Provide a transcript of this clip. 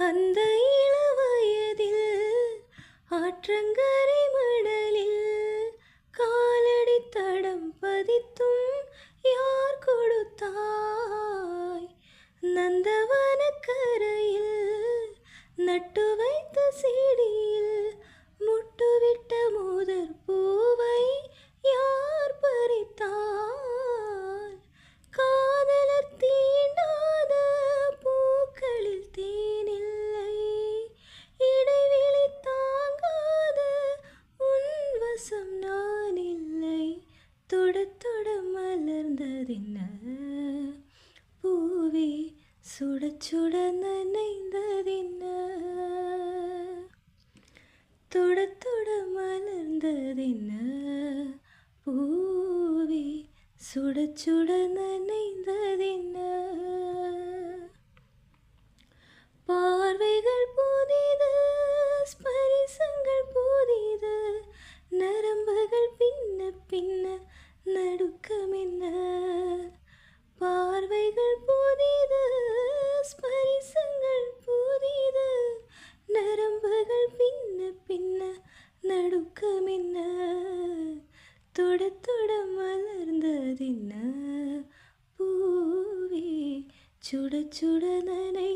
அந்த இளவயதில் ஆற்றங்கரை மணலில் காலடி தடம் பதித்தும் யார் கொடுத்தாய்? நந்தவன கரையில் நட்டு வைத்த செடியில் முட்டுவிட்ட முதற் பூவை யார் பறித்தார்? காதலர் தீண்டாத பூக்களில் தேனில்லை, இடைவெளி தாங்காத உன் வசம் நான் இல்லை. தொட தொட மலர்ந்ததென்ன பூவே, சுட சுட நனைந்ததென்ன? தொட தொட மலர்ந்ததென்ன பூவே, சுட சுட நனைந்ததென்ன? பார்வைகள் புதிது, ஸ்பரிசங்கள் புதிது, நரம்புகள் பின்ன பின்ன நடுக்கமென்ன? பார்வைகள் புதிது, ஸ்பரிசங்கள் புதிது, நரம்புகள் பின்ன பின்ன நடுக்கமென்ன? தொட தொட மலர்ந்ததென்ன பூவே, சுட சுட நனை